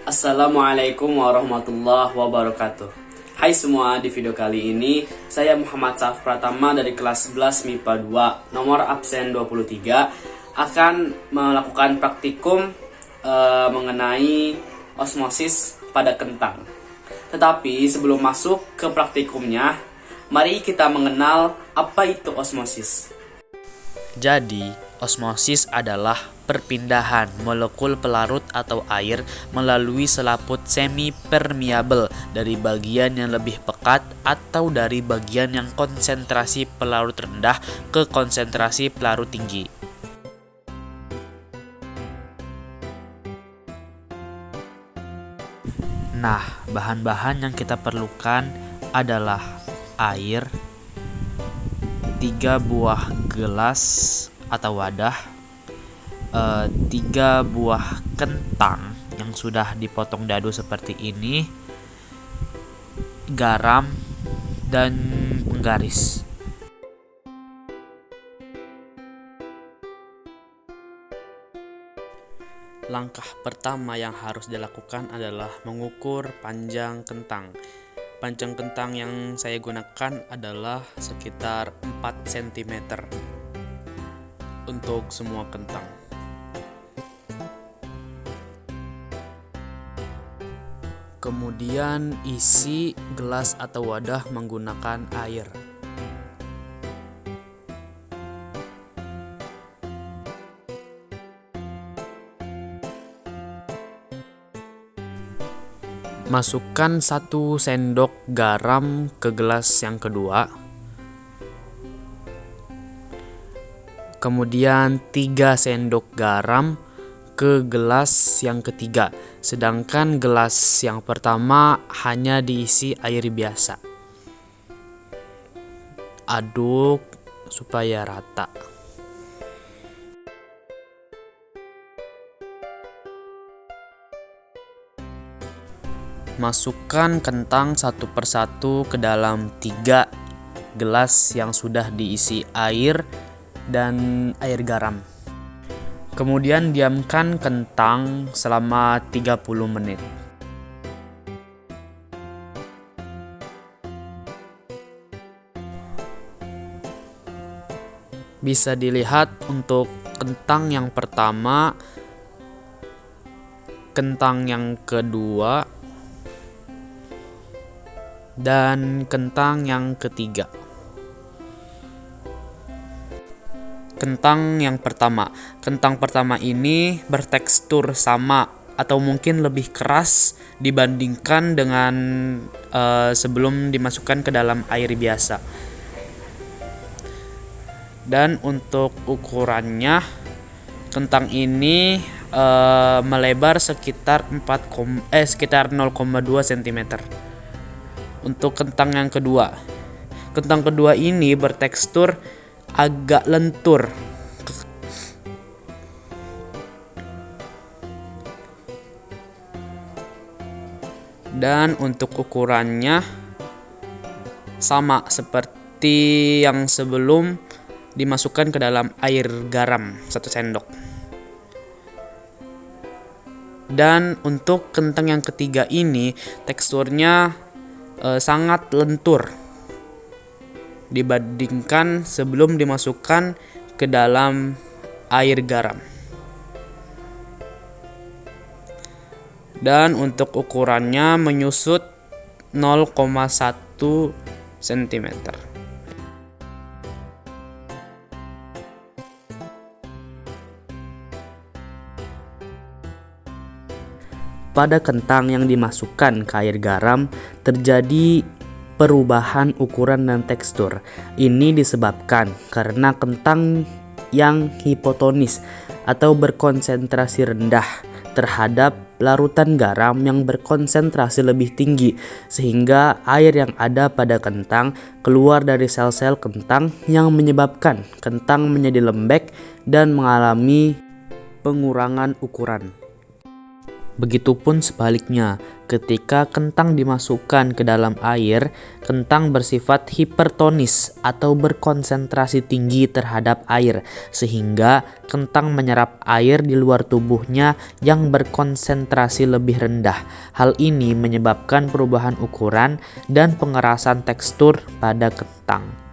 Assalamualaikum warahmatullahi wabarakatuh. Hai semua, di video kali ini saya Muhammad Saf Pratama dari kelas 11 MIPA 2 nomor absen 23 akan melakukan praktikum mengenai osmosis pada kentang. Tetapi sebelum masuk ke praktikumnya, mari kita mengenal apa itu osmosis. Jadi, osmosis adalah perpindahan molekul pelarut atau air melalui selaput semi-permeabel dari bagian yang lebih pekat atau dari bagian yang konsentrasi pelarut rendah ke konsentrasi pelarut tinggi. Nah, bahan-bahan yang kita perlukan adalah air, 3 buah gelas atau wadah, 3 buah kentang yang sudah dipotong dadu seperti ini, garam, dan penggaris. Langkah pertama yang harus dilakukan adalah mengukur panjang kentang. Panjang kentang yang saya gunakan adalah sekitar 4 cm untuk semua kentang. Kemudian isi gelas atau wadah menggunakan air. Masukkan 1 sendok garam ke gelas yang kedua. Kemudian 3 sendok garam ke gelas yang ketiga. Sedangkan gelas yang pertama hanya diisi air biasa. Aduk supaya rata. Masukkan kentang satu persatu ke dalam 3 gelas yang sudah diisi air dan air garam. Kemudian diamkan kentang selama 30 menit. Bisa dilihat untuk kentang yang pertama, kentang yang kedua, dan kentang yang ketiga. Kentang yang pertama. Kentang pertama ini bertekstur sama atau mungkin lebih keras dibandingkan dengan sebelum dimasukkan ke dalam air biasa. Dan untuk ukurannya, kentang ini melebar sekitar 0,2 cm. Untuk kentang yang kedua. Kentang kedua ini bertekstur agak lentur. Dan untuk ukurannya sama seperti yang sebelum dimasukkan ke dalam air garam 1 sendok. Dan untuk kentang yang ketiga ini teksturnya sangat lentur dibandingkan sebelum dimasukkan ke dalam air garam. Dan untuk ukurannya menyusut 0,1 cm. Pada kentang yang dimasukkan ke air garam terjadi perubahan ukuran dan tekstur. Ini disebabkan karena kentang yang hipotonis atau berkonsentrasi rendah terhadap larutan garam yang berkonsentrasi lebih tinggi, sehingga air yang ada pada kentang keluar dari sel-sel kentang yang menyebabkan kentang menjadi lembek dan mengalami pengurangan ukuran. Begitupun sebaliknya, ketika kentang dimasukkan ke dalam air, kentang bersifat hipertonis atau berkonsentrasi tinggi terhadap air, sehingga kentang menyerap air di luar tubuhnya yang berkonsentrasi lebih rendah. Hal ini menyebabkan perubahan ukuran dan pengerasan tekstur pada kentang.